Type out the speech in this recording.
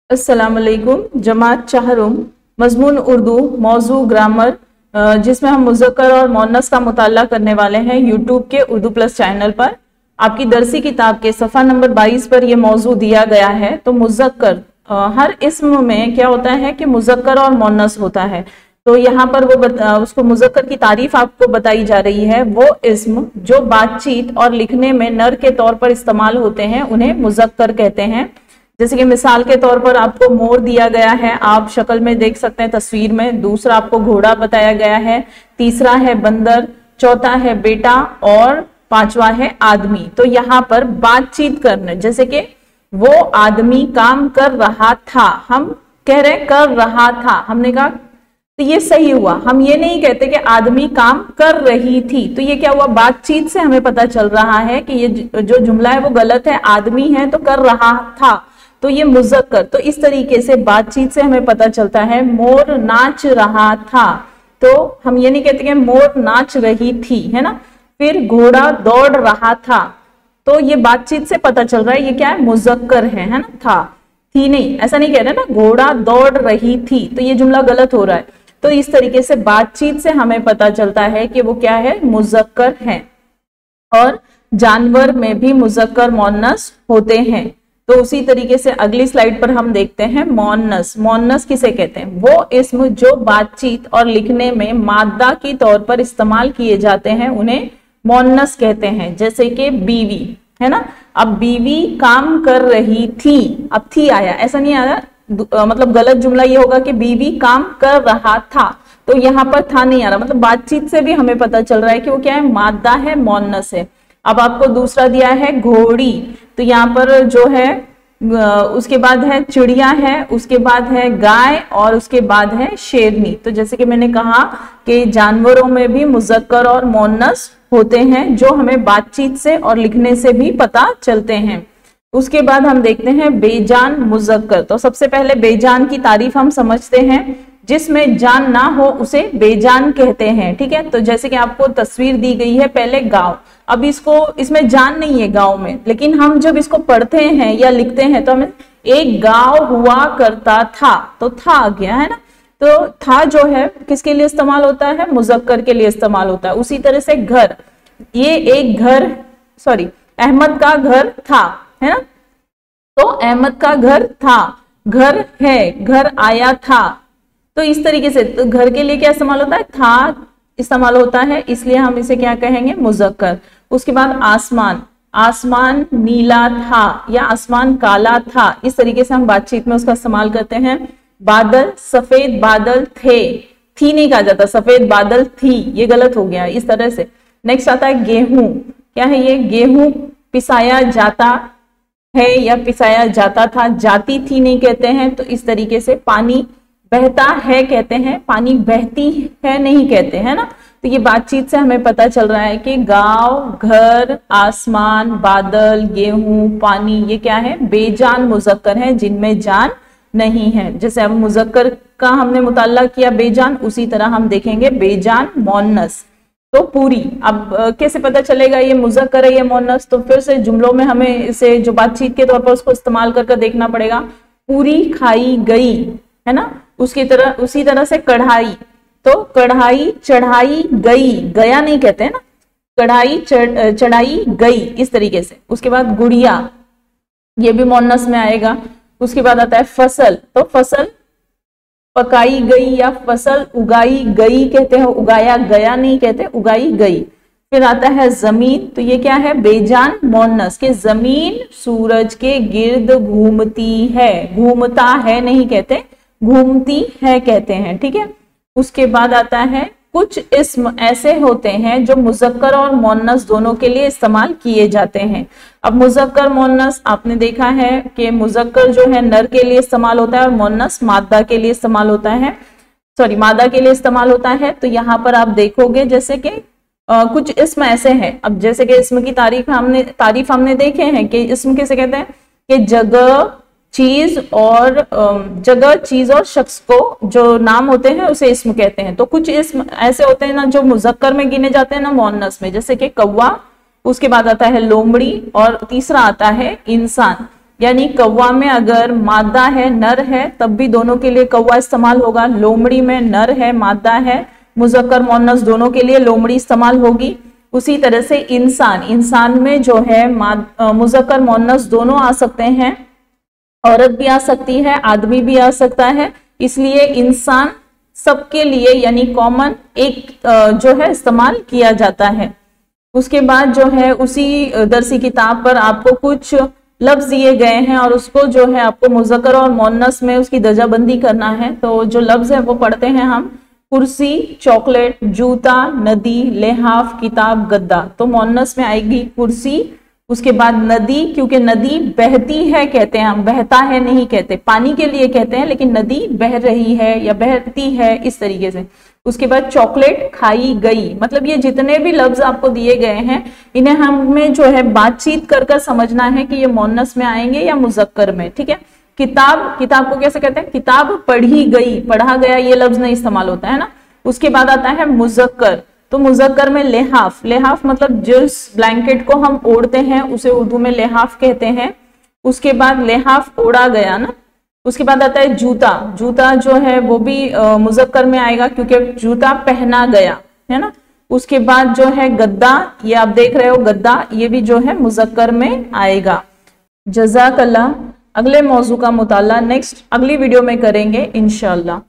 अस्सलामुअलैकुम। जमात चाहरुम मजमून उर्दू मौजू ग्रामर जिसमें हम मुज़क्कर और मुअन्नस का मुताला करने वाले हैं यूट्यूब के उर्दू प्लस चैनल पर। आपकी दरसी किताब के सफ़ा नंबर 22 पर यह मौजू दिया गया है। तो मुज़क्कर हर इस्म में क्या होता है कि मुज़क्कर और मुअन्नस होता है। तो यहाँ पर वो उसको मुज़क्कर की तारीफ आपको बताई जा रही है। वो इस्म जो बातचीत और लिखने में नर के तौर पर इस्तेमाल होते हैं उन्हें मुज़क्कर कहते हैं। जैसे कि मिसाल के तौर पर आपको मोर दिया गया है, आप शक्ल में देख सकते हैं तस्वीर में। दूसरा आपको घोड़ा बताया गया है, तीसरा है बंदर, चौथा है बेटा और पांचवा है आदमी। तो यहाँ पर बातचीत करने, जैसे कि वो आदमी काम कर रहा था, हम कह रहे कर रहा था, हमने कहा तो ये सही हुआ। हम ये नहीं कहते कि आदमी काम कर रही थी। तो ये क्या हुआ, बातचीत से हमें पता चल रहा है कि ये जो जुमला है वो गलत है, आदमी है तो कर रहा था, तो ये मुज़क्कर। तो इस तरीके से बातचीत से हमें पता चलता है। मोर नाच रहा था, तो हम ये नहीं कहते कि मोर नाच रही थी, है ना। फिर घोड़ा दौड़ रहा था, तो ये बातचीत से पता चल रहा है ये क्या है, मुज़क्कर है ना। था थी नहीं, ऐसा नहीं कह रहे ना, घोड़ा दौड़ रही थी, तो ये जुमला गलत हो रहा है। तो इस तरीके से बातचीत से हमें पता चलता है कि वो क्या है, मुज़क्कर है। और जानवर में भी मुज़क्कर मुअन्नस होते हैं। तो उसी तरीके से अगली स्लाइड पर हम देखते हैं मुअन्नस। मुअन्नस किसे कहते हैं, वो इस्म जो बातचीत और लिखने में मादा की तौर पर इस्तेमाल किए जाते हैं उन्हें मुअन्नस कहते हैं। जैसे कि बीवी, है ना। अब बीवी काम कर रही थी, अब थी आया, ऐसा नहीं आया, मतलब गलत जुमला ये होगा कि बीवी काम कर रहा था, तो यहाँ पर था नहीं आ रहा। मतलब बातचीत से भी हमें पता चल रहा है कि वो क्या है, मादा है, मुअन्नस है। अब आपको दूसरा दिया है घोड़ी, तो यहाँ पर जो है उसके बाद है चिड़िया है, उसके बाद है गाय और उसके बाद है शेरनी। तो जैसे कि मैंने कहा कि जानवरों में भी मुज़क्कर और मुअन्नस होते हैं जो हमें बातचीत से और लिखने से भी पता चलते हैं। उसके बाद हम देखते हैं बेजान मुज़क्कर। तो सबसे पहले बेजान की तारीफ हम समझते हैं। जिसमें जान ना हो उसे बेजान कहते हैं, ठीक है। तो जैसे कि आपको तस्वीर दी गई है, पहले गांव, अब इसमें जान नहीं है गांव में, लेकिन हम जब इसको पढ़ते हैं या लिखते हैं तो हमें एक गांव हुआ करता था, तो था आ गया, है ना। तो था जो है किसके लिए इस्तेमाल होता है, मुज़क्कर के लिए इस्तेमाल होता है। उसी तरह से घर, ये एक घर, अहमद का घर था, है ना। तो अहमद का घर था, घर है, घर आया था। तो इस तरीके से तो घर के लिए क्या इस्तेमाल होता है, था इस्तेमाल होता है, इसलिए हम इसे क्या कहेंगे, मुज़क्कर। उसके बाद आसमान, आसमान नीला था या आसमान काला था, इस तरीके से हम बातचीत में उसका इस्तेमाल करते हैं। बादल, सफेद बादल थे, थी नहीं कहा जाता, सफेद बादल थी, ये गलत हो गया इस तरह से। नेक्स्ट आता है गेहूं, क्या है ये, गेहूं पिसाया जाता है या पिसाया जाता था, जाती थी नहीं कहते हैं। तो इस तरीके से पानी बहता है कहते हैं, पानी बहती है नहीं कहते हैं ना। तो ये बातचीत से हमें पता चल रहा है कि गांव, घर, आसमान, बादल, गेहूं, पानी, ये क्या है, बेजान मुज़क्कर है जिनमें जान नहीं है। जैसे अब मुज़क्कर का हमने मुताल्ला किया बेजान, उसी तरह हम देखेंगे बेजान मुअन्नस। तो पूरी, अब कैसे पता चलेगा ये मुज़क्कर है या मुअन्नस, तो फिर से जुमलों में हमें इसे जो बातचीत के तौर पर उसको इस्तेमाल करके देखना पड़ेगा। पूरी खाई गई, है ना। उसी तरह से कढ़ाई, तो कढ़ाई चढ़ाई गई, गया नहीं कहते हैं ना, कढ़ाई चढ़ाई गई, इस तरीके से। उसके बाद गुड़िया, ये भी मुअन्नस में आएगा। उसके बाद आता है फसल, तो फसल पकाई गई या फसल उगाई गई कहते हैं, उगाया गया नहीं कहते, उगाई गई। फिर आता है जमीन, तो ये क्या है, बेजान मुअन्नस के जमीन सूरज के गिर्द घूमती है, घूमता है नहीं कहते, घूमती है कहते हैं, ठीक है। उसके बाद आता है कुछ इस्म ऐसे होते हैं जो मुज़क्कर और मुअन्नस दोनों के लिए इस्तेमाल किए जाते हैं। अब मुज़क्कर मुअन्नस आपने देखा है कि मुज़क्कर जो है नर के लिए इस्तेमाल होता है और मुअन्नस मादा के लिए इस्तेमाल होता है, मादा के लिए इस्तेमाल होता है। तो यहाँ पर आप देखोगे जैसे कि कुछ इस्म ऐसे हैं। अब जैसे कि इस्म की तारीफ हमने देखे हैं कि इस्म किसे कहते हैं, कि जगह, चीज और शख्स को जो नाम होते हैं उसे इस्म कहते हैं। तो कुछ इस्म ऐसे होते हैं ना जो मुज़क्कर में गिने जाते हैं ना मुअन्नस में, जैसे कि कौवा, उसके बाद आता है लोमड़ी और तीसरा आता है इंसान। यानी कौवा में अगर मादा है, नर है, तब भी दोनों के लिए कौवा इस्तेमाल होगा। लोमड़ी में नर है, मादा है, मुजक्कर मोन्नस दोनों के लिए लोमड़ी इस्तेमाल होगी। उसी तरह से इंसान में जो है मुजक्कर मोन्नस दोनों आ सकते हैं, औरत भी आ सकती है, आदमी भी आ सकता है, इसलिए इंसान सबके लिए यानी कॉमन एक जो है इस्तेमाल किया जाता है। उसके बाद जो है उसी दरसी किताब पर आपको कुछ लफ्ज दिए गए हैं और उसको जो है आपको मुजक्कर और मोन्नस में उसकी दर्जाबंदी करना है। तो जो लफ्ज है वो पढ़ते हैं हम। कुर्सी, चॉकलेट, जूता, नदी, लिहाफ, किताब, गद्दा। तो मोन्नस में आएगी कुर्सी, उसके बाद नदी, क्योंकि नदी बहती है कहते हैं हम, बहता है नहीं कहते, पानी के लिए कहते हैं, लेकिन नदी बह रही है या बहती है इस तरीके से। उसके बाद चॉकलेट, खाई गई, मतलब ये जितने भी लफ्ज आपको दिए गए हैं इन्हें हमें जो है बातचीत कर कर समझना है कि ये मोन्नस में आएंगे या मुजक्कर में, ठीक है। किताब को कैसे कहते हैं? किताब पढ़ी गई, पढ़ा गया ये लफ्ज नहीं इस्तेमाल होता है ना। उसके बाद आता है मुजक्कर, तो मुजक्कर में लिहाफ मतलब जिस ब्लैंकेट को हम ओढ़ते हैं उसे उर्दू में लिहाफ कहते हैं। उसके बाद लिहाफ ओढ़ा गया ना। उसके बाद आता है जूता जो है वो भी मुजक्कर में आएगा क्योंकि जूता पहना गया है ना। उसके बाद जो है गद्दा, ये आप देख रहे हो गद्दा, ये भी जो है मुजक्कर में आएगा। जज़ाकल्लाह। अगले मौजू का मुताला नेक्स्ट अगली वीडियो में करेंगे इंशाअल्लाह।